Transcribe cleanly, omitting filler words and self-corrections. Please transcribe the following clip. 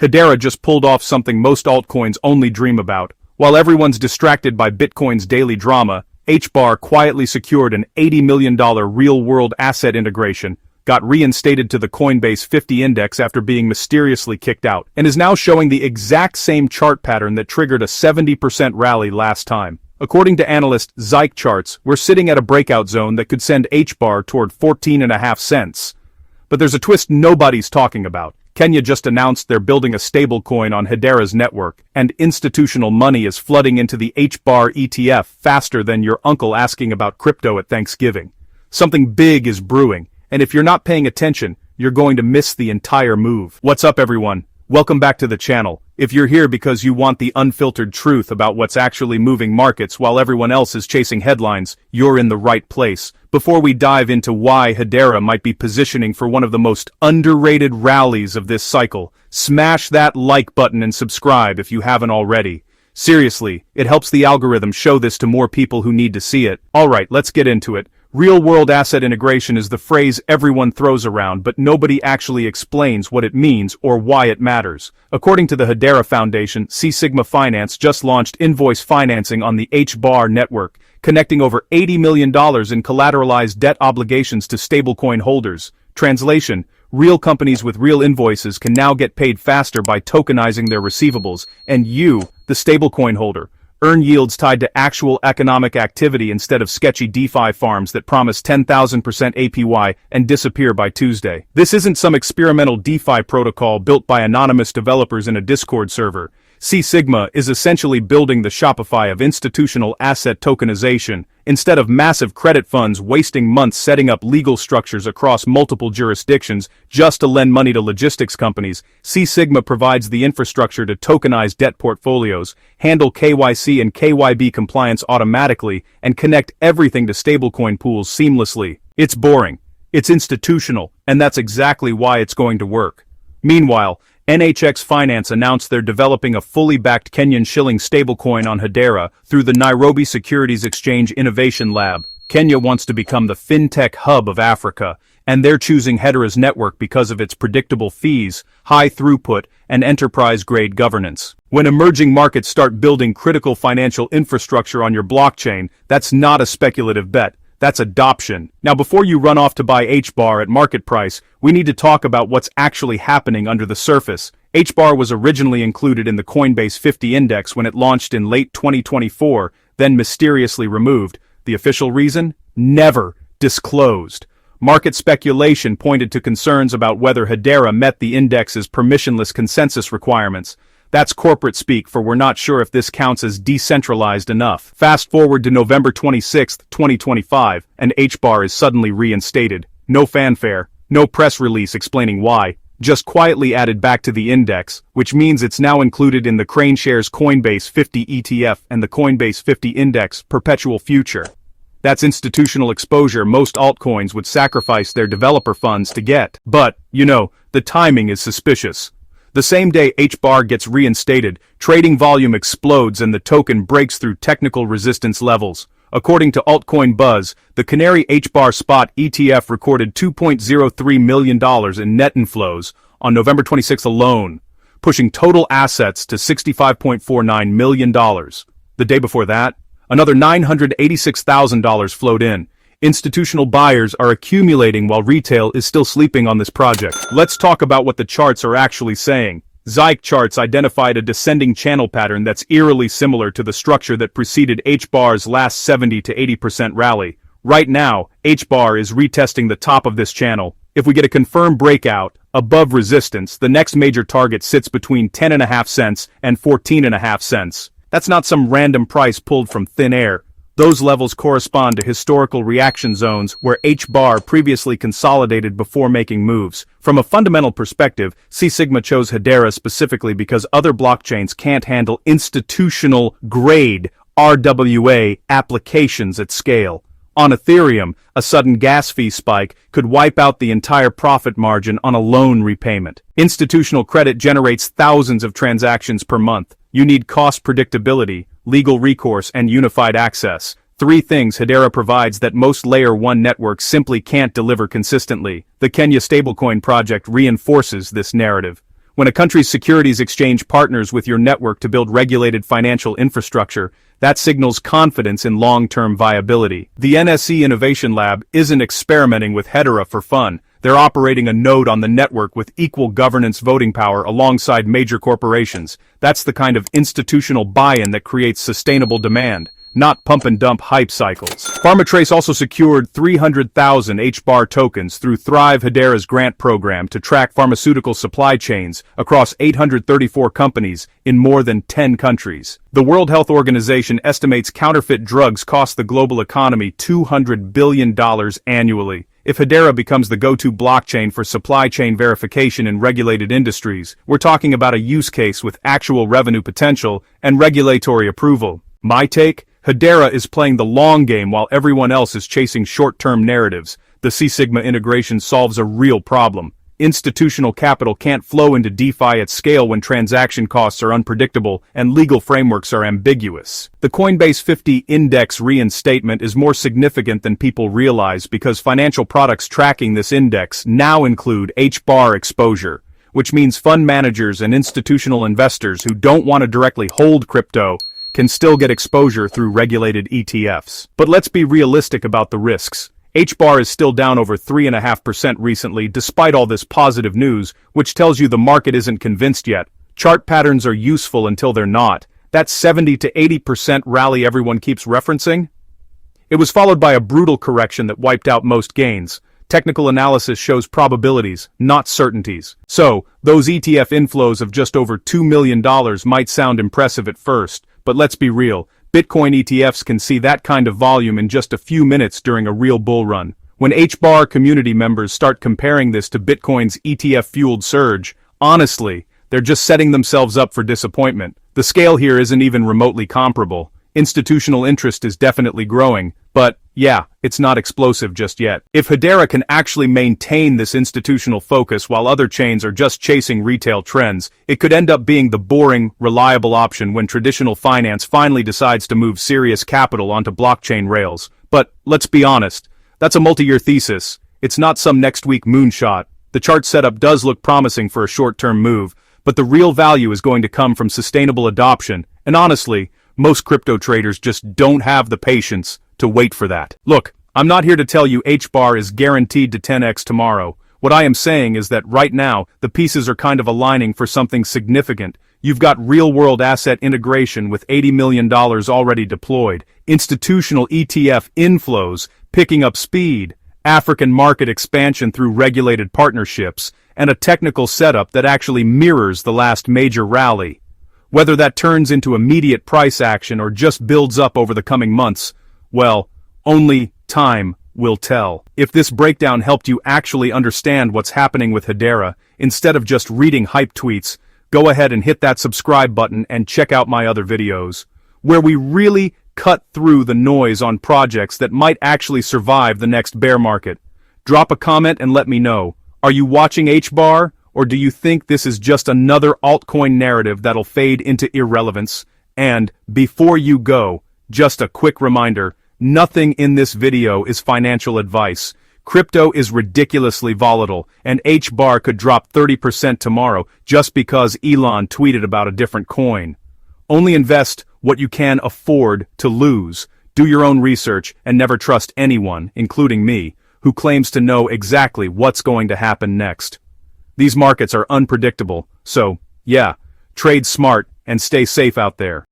Hedera just pulled off something most altcoins only dream about. While everyone's distracted by Bitcoin's daily drama, HBAR quietly secured an $80 million real-world asset integration, got reinstated to the Coinbase 50 index after being mysteriously kicked out, and is now showing the exact same chart pattern that triggered a 70% rally last time. According to analyst Zyke Charts, we're sitting at a breakout zone that could send HBAR toward 14.5 cents. But there's a twist nobody's talking about. Kenya just announced they're building a stablecoin on Hedera's network, and institutional money is flooding into the HBAR ETF faster than your uncle asking about crypto at Thanksgiving. Something big is brewing, and if you're not paying attention, you're going to miss the entire move. What's up, everyone? Welcome back to the channel. If you're here because you want the unfiltered truth about what's actually moving markets while everyone else is chasing headlines, you're in the right place. Before we dive into why Hedera might be positioning for one of the most underrated rallies of this cycle, smash that like button and subscribe if you haven't already. Seriously, it helps the algorithm show this to more people who need to see it. Alright, let's get into it. Real-world asset integration is the phrase everyone throws around, but nobody actually explains what it means or why it matters. According to the Hedera Foundation, cSigma Finance just launched invoice financing on the HBAR network, connecting over $80 million in collateralized debt obligations to stablecoin holders. Translation: real companies with real invoices can now get paid faster by tokenizing their receivables, and you, the stablecoin holder, earn yields tied to actual economic activity instead of sketchy DeFi farms that promise 10,000% APY and disappear by Tuesday. This isn't some experimental DeFi protocol built by anonymous developers in a Discord server. cSigma is essentially building the Shopify of institutional asset tokenization. Instead of massive credit funds wasting months setting up legal structures across multiple jurisdictions just to lend money to logistics companies, cSigma provides the infrastructure to tokenize debt portfolios, handle KYC and KYB compliance automatically, and connect everything to stablecoin pools seamlessly. It's boring. It's institutional, and that's exactly why it's going to work. Meanwhile, NHX Finance announced they're developing a fully backed Kenyan Shilling stablecoin on Hedera through the Nairobi Securities Exchange Innovation Lab. Kenya wants to become the fintech hub of Africa, and they're choosing Hedera's network because of its predictable fees, high throughput, and enterprise-grade governance. When emerging markets start building critical financial infrastructure on your blockchain, that's not a speculative bet. That's adoption. Now, before you run off to buy HBAR at market price, we need to talk about what's actually happening under the surface. HBAR was originally included in the Coinbase 50 index when it launched in late 2024, then mysteriously removed. The official reason? Never disclosed. Market speculation pointed to concerns about whether Hedera met the index's permissionless consensus requirements. That's corporate speak for we're not sure if this counts as decentralized enough. Fast forward to November 26, 2025, and HBAR is suddenly reinstated. No fanfare, no press release explaining why, just quietly added back to the index, which means it's now included in the CraneShares Coinbase 50 ETF and the Coinbase 50 Index Perpetual Future. That's institutional exposure most altcoins would sacrifice their developer funds to get. But, the timing is suspicious. The same day HBAR gets reinstated, trading volume explodes and the token breaks through technical resistance levels. According to Altcoin Buzz, the Canary HBAR Spot ETF recorded $2.03 million in net inflows on November 26 alone, pushing total assets to $65.49 million. The day before that, another $986,000 flowed in. Institutional buyers are accumulating while retail is still sleeping on this project. Let's talk about what the charts are actually saying. Zyke Charts identified a descending channel pattern that's eerily similar to the structure that preceded HBAR's last 70 to 80% rally. Right now, HBAR is retesting the top of this channel. If we get a confirmed breakout above resistance, the next major target sits between 10.5 cents and 14.5 cents. That's not some random price pulled from thin air. Those levels correspond to historical reaction zones where HBAR previously consolidated before making moves. From a fundamental perspective, cSigma chose Hedera specifically because other blockchains can't handle institutional-grade RWA applications at scale. On Ethereum, a sudden gas fee spike could wipe out the entire profit margin on a loan repayment. Institutional credit generates thousands of transactions per month. You need cost predictability, legal recourse, and unified access. Three things Hedera provides that most Layer 1 networks simply can't deliver consistently. The Kenya stablecoin project reinforces this narrative. When a country's securities exchange partners with your network to build regulated financial infrastructure, that signals confidence in long-term viability. The NSE Innovation Lab isn't experimenting with Hedera for fun. They're operating a node on the network with equal governance voting power alongside major corporations. That's the kind of institutional buy-in that creates sustainable demand, not pump-and-dump hype cycles. PharmaTrace also secured 300,000 HBAR tokens through Thrive Hedera's grant program to track pharmaceutical supply chains across 834 companies in more than 10 countries. The World Health Organization estimates counterfeit drugs cost the global economy $200 billion annually. If Hedera becomes the go-to blockchain for supply chain verification in regulated industries, we're talking about a use case with actual revenue potential and regulatory approval. My take? Hedera is playing the long game while everyone else is chasing short-term narratives. The cSigma integration solves a real problem. Institutional capital can't flow into DeFi at scale when transaction costs are unpredictable and legal frameworks are ambiguous. The Coinbase 50 index reinstatement is more significant than people realize because financial products tracking this index now include HBAR exposure, which means fund managers and institutional investors who don't want to directly hold crypto can still get exposure through regulated ETFs. But let's be realistic about the risks. HBAR is still down over 3.5% recently despite all this positive news, which tells you the market isn't convinced yet. Chart patterns are useful until they're not. That 70 to 80% rally everyone keeps referencing? It was followed by a brutal correction that wiped out most gains. Technical analysis shows probabilities, not certainties. So, those ETF inflows of just over $2 million might sound impressive at first, but let's be real. Bitcoin ETFs can see that kind of volume in just a few minutes during a real bull run. When HBAR community members start comparing this to Bitcoin's ETF-fueled surge, honestly, they're just setting themselves up for disappointment. The scale here isn't even remotely comparable. Institutional interest is definitely growing, but, yeah, it's not explosive just yet. If Hedera can actually maintain this institutional focus while other chains are just chasing retail trends, it could end up being the boring, reliable option when traditional finance finally decides to move serious capital onto blockchain rails. But, let's be honest, that's a multi-year thesis. It's not some next-week moonshot. The chart setup does look promising for a short-term move, but the real value is going to come from sustainable adoption, and honestly, most crypto traders just don't have the patience to wait for that. Look, I'm not here to tell you HBAR is guaranteed to 10x tomorrow. What I am saying is that right now, the pieces are kind of aligning for something significant. You've got real-world asset integration with $80 million already deployed, institutional ETF inflows picking up speed, African market expansion through regulated partnerships, and a technical setup that actually mirrors the last major rally. Whether that turns into immediate price action or just builds up over the coming months, well, only time will tell. If this breakdown helped you actually understand what's happening with Hedera, instead of just reading hype tweets, go ahead and hit that subscribe button and check out my other videos, where we really cut through the noise on projects that might actually survive the next bear market. Drop a comment and let me know. Are you watching HBAR? Or do you think this is just another altcoin narrative that'll fade into irrelevance? And, before you go, just a quick reminder, nothing in this video is financial advice. Crypto is ridiculously volatile, and HBAR could drop 30% tomorrow just because Elon tweeted about a different coin. Only invest what you can afford to lose. Do your own research and never trust anyone, including me, who claims to know exactly what's going to happen next. These markets are unpredictable, so, yeah, trade smart and stay safe out there.